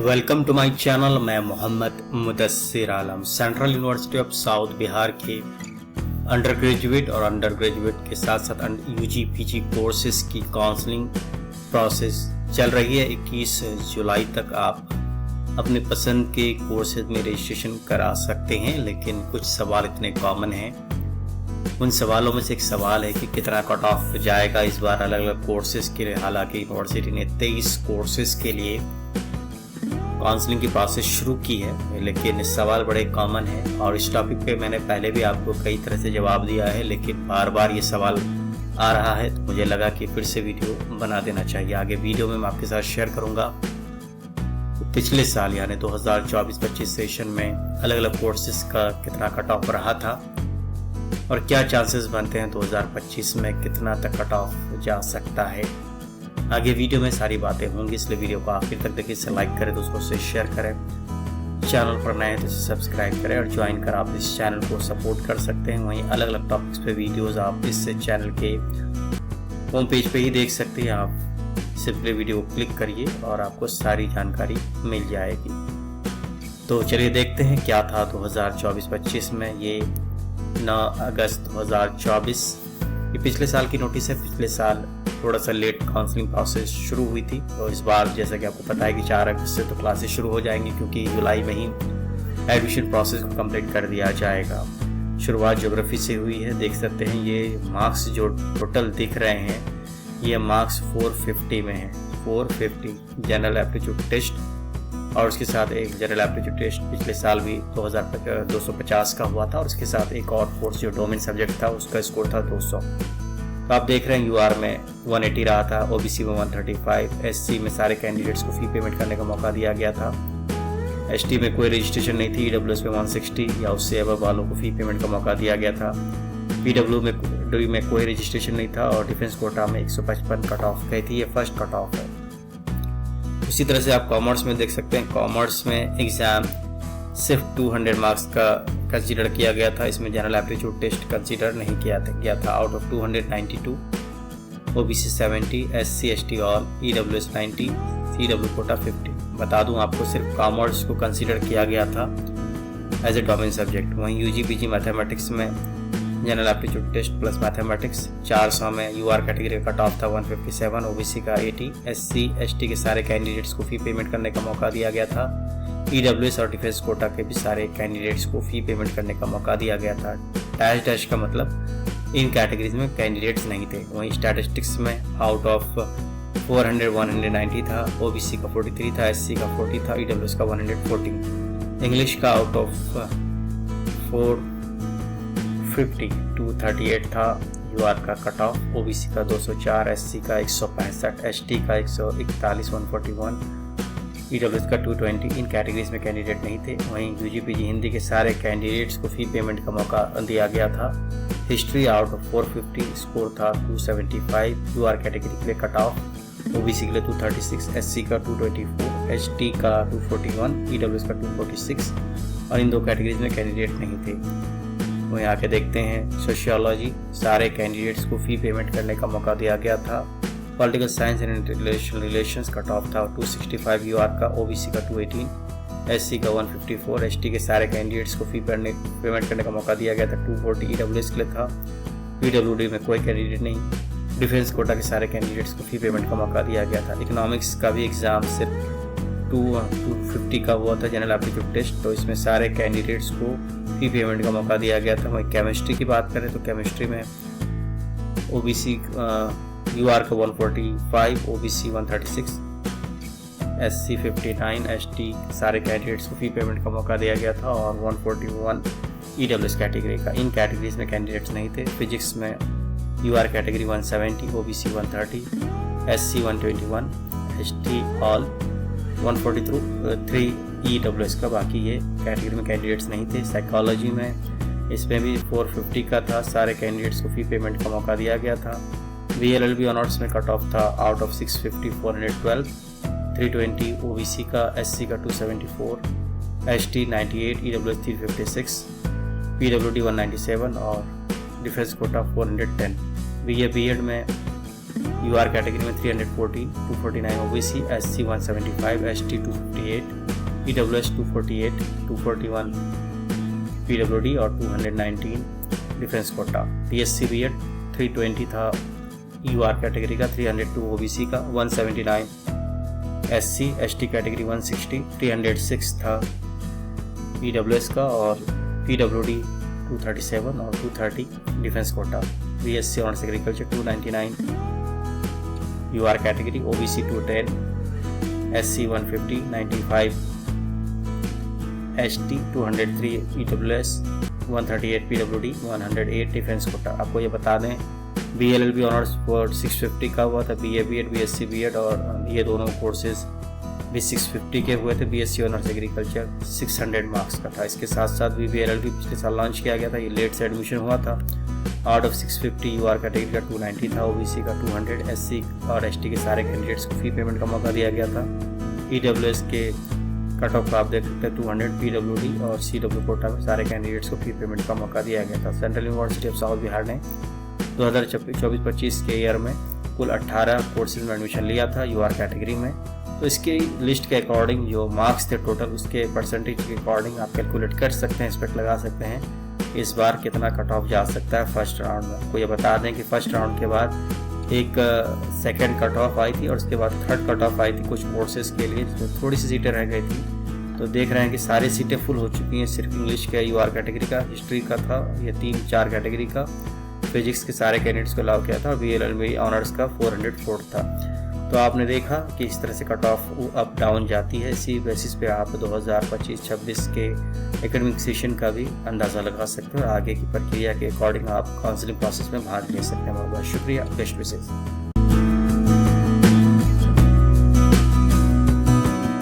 Welcome to my channel. मैं Mohammad Mudassir Alam central university of south Bihar के undergraduate और undergraduate के साथ साथ यूजी पीजी कोर्सेज की काउंसलिंग प्रोसेस चल रही है। 21 जुलाई तक आप अपने पसंद के कोर्सेज में रजिस्ट्रेशन करा सकते हैं, लेकिन कुछ सवाल इतने कॉमन हैं। उन सवालों में से एक सवाल है कि कितना कट ऑफ जाएगा इस बार अलग अलग कोर्सेज के लिए। हालांकि यूनिवर्सिटी ने 23 कोर्सेज के लिए काउंसलिंग की प्रोसेस शुरू की है, लेकिन सवाल बड़े कॉमन हैं और इस टॉपिक पे मैंने पहले भी आपको कई तरह से जवाब दिया है, लेकिन बार बार ये सवाल आ रहा है तो मुझे लगा कि फिर से वीडियो बना देना चाहिए। आगे वीडियो में मैं आपके साथ शेयर करूंगा पिछले साल यानी 2024-25 सेशन में अलग अलग कोर्सेज का कितना कट ऑफ रहा था और क्या चांसेस बनते हैं 2025 में कितना तक कट ऑफ जा सकता है। आगे वीडियो में सारी बातें होंगी, इसलिए वीडियो को आखिर तक देखिए। इसे लाइक करें, दोस्तों से शेयर करें, चैनल पर नए हैं तो इसे सब्सक्राइब करें और ज्वाइन कर आप इस चैनल को सपोर्ट कर सकते हैं। वहीं अलग अलग टॉपिक्स पे वीडियोस आप इस चैनल के होम पेज पे ही देख सकते हैं। आप सिंपली वीडियो को क्लिक करिए और आपको सारी जानकारी मिल जाएगी। तो चलिए देखते हैं क्या था 2024-25 में। ये 9 अगस्त 2024 ये पिछले साल की नोटिस है। पिछले साल थोड़ा सा लेट काउंसलिंग प्रोसेस शुरू हुई थी, तो इस बार जैसा कि आपको पता है कि 4 अगस्त से तो क्लासेस शुरू हो जाएंगी, क्योंकि जुलाई में ही एडमिशन प्रोसेस को कंप्लीट कर दिया जाएगा। शुरुआत ज्योग्राफी से हुई है। देख सकते हैं ये मार्क्स जो टोटल दिख रहे हैं, ये मार्क्स 450 में है। 450 जनरल एप्टीट्यूड टेस्ट और उसके साथ एक जनरल एप्टीट्यूड टेस्ट पिछले साल भी 2250 का हुआ था और उसके साथ एक और कोर्स जो डोमेन सब्जेक्ट था उसका स्कोर था 200। तो आप देख रहे हैं यूआर में 180 रहा था, ओबीसी में 135, एससी में सारे कैंडिडेट्स को फी पेमेंट करने का मौका दिया गया था। एसटी में कोई रजिस्ट्रेशन नहीं थी, ईडब्ल्यूएस में 160 या उससे अबव वालों को फी पेमेंट का मौका दिया गया था। पीडब्ल्यू में कोई रजिस्ट्रेशन नहीं था और डिफेंस कोटा में 155 कट ऑफ गई थी। ये फर्स्ट कट ऑफ है। उसी तरह से आप कॉमर्स में देख सकते हैं। कॉमर्स में एग्जाम सिर्फ 200 मार्क्स का कंसीडर किया गया था। इसमें जनरल एप्टीट्यूड टेस्ट कंसीडर नहीं किया गया था। Out of 292 OBC 70, SC ST all, EWS 90, CW quota 50। बता दूं आपको सिर्फ कॉमर्स को कंसीडर किया गया था एज ए डोमेन सब्जेक्ट। वहीं यूजी पीजी मैथमेटिक्स में general aptitude test plus mathematics 400 में यूआर कैटेगरी का कट ऑफ था 157, ओबीसी का 80, एससी एसटी के सारे कैंडिडेट्स को फी पेमेंट करने का मौका दिया गया था। ईडब्ल्यूएस और डिफेंस कोटा के भी सारे कैंडिडेट्स को फी पेमेंट करने का मौका दिया गया था। डैश का मतलब इन कैटेगरीज में कैंडिडेट्स नहीं थे। वहीं स्टैटिस्टिक्स में आउट ऑफ 400 190 था, ओबीसी का 43 था, एससी का 40 था, ईडब्ल्यूएस का 114। इंग्लिश का आउट ऑफ 450 238 था यूआर का कट ऑफ, ओबीसी का 204, एससी का 165, एसटी का 141 141, ईडब्ल्यूएस का 220। इन कैटेगरीज में कैंडिडेट नहीं थे। वहीं यूजी पीजी हिंदी के सारे कैंडिडेट्स को फी पेमेंट का मौका दिया गया था। हिस्ट्री आउट ऑफ 450 स्कोर था 275 यूआर कैटेगरी के लिए कट ऑफ, ओबीसी के लिए 236, एससी का 224, एसटी का 241, ईडब्ल्यूएस का 246 और इन दो कैटेगरीज में कैंडिडेट नहीं थे। वहीं आके देखते हैं सोशियोलॉजी, सारे कैंडिडेट्स को फी पेमेंट करने का मौका दिया गया था। Political science and international relations cut off था 265 यूआर का, ओबीसी का 218, एससी का 154, एसटी के सारे कैंडिडेट्स को फी पेमेंट करने का मौका दिया गया था 240, ईडब्ल्यूएस के लिए था। पीडब्ल्यूडी में कोई कैंडिडेट नहीं। डिफेंस कोटा के सारे कैंडिडेट्स को फी पेमेंट का मौका दिया गया था। इकोनॉमिक्स का भी एग्जाम सिर्फ 250 का हुआ था जनरल एप्टीट्यूड टेस्ट, तो इसमें सारे कैंडिडेट्स को फी पेमेंट का मौका दिया गया था। वहीं केमिस्ट्री की बात करें तो केमिस्ट्री में ओबीसी यूआर का 145, ओबीसी 136, एससी 59, एसटी सारे कैंडिडेट्स को फी पेमेंट का मौका दिया गया था और 141 ईडब्ल्यूएस कैटेगरी का। इन कैटेगरीज में कैंडिडेट्स नहीं थे। फिजिक्स में UR category 170, OBC 130, SC 121, ST all 143 EWS का। बाकी ये कैटेगरी में कैंडिडेट्स नहीं थे। साइकोलॉजी में इसमें भी 450 का था, सारे कैंडिडेट्स को फी पेमेंट का मौका दिया गया था। VLLB ऑनर्स में कट ऑफ था आउट ऑफ 650 412, 320 ओबीसी का, एससी का 274, एसटी 98, ईडब्ल्यूएस 356, पीडब्ल्यूडी 197 और डिफेंस कोटा 410। बीएड में UR कैटेगरी में 314, 249 OBC, SC 175, ST 258, EWS 248, 241 PWD और 219 डिफेंस कोटा। BSc B.Ed 320 था UR कैटेगरी का, 302 OBC का, 179 SC ST कैटेगरी 160, 306 था EWS का और PWD 237 और 230 defence quota. BSc honours agriculture 299 UR category, OBC 210, SC 150, 95 ST 203 EWS, 138 PWD, 108 defence quota. आपको ये बता दें BLLB ऑनर्स वर्ड 650 का हुआ था, BA B.Ed BSc B.Ed और ये दोनों कोर्सेज भी 650 के हुए थे। BSc ऑनर्स एग्रीकल्चर 600 मार्क्स का था। इसके साथ साथ भी BLLB पिछले साल लॉन्च किया गया था, ये लेट से एडमिशन हुआ था। आउट ऑफ 650 UR कैटेगरी का 290 था, OBC का 200, SC और ST के सारे कैंडिडेट्स को फी पेमेंट का मौका दिया गया था। EWS के कट ऑफ का आप देख सकते हैं 200, PWD और CW कोटा में सारे कैंडिडेट्स को फी पेमेंट का मौका दिया गया था। Central university of south Bihar ने 2024-25 के ईयर में कुल 18 कोर्सेज में एडमिशन लिया था UR कैटेगरी में। तो इसकी लिस्ट के अकॉर्डिंग जो मार्क्स थे टोटल, उसके परसेंटेज के अकॉर्डिंग आप कैलकुलेट कर सकते हैं, एक्सपेक्ट लगा सकते हैं इस बार कितना कट ऑफ जा सकता है फर्स्ट राउंड में। आपको ये बता दें कि फर्स्ट राउंड के बाद एक सेकंड कट ऑफ आई थी और उसके बाद थर्ड कट ऑफ आई थी कुछ कोर्सेज के लिए, जिसमें थोड़ी सी सीटें रह गई थी। तो देख रहे हैं कि सारी सीटें फुल हो चुकी हैं। सिर्फ इंग्लिश का UR कैटेगरी का, हिस्ट्री का था, ये 3-4 कैटेगरी का, फिजिक्स के सारे कैंडिडेट्स को अलाउ किया था और BLLB ऑनर्स का 404 था। तो आपने देखा कि इस तरह से कट ऑफ अप डाउन जाती है। इसी बेसिस पे आप 2025-26 के एकेडमिक सेशन का भी अंदाज़ा लगा सकते हो और आगे की प्रक्रिया के अकॉर्डिंग आप काउंसलिंग प्रोसेस में भाग ले सकते हैं। बहुत बहुत शुक्रिया। बेस्ट विशेष।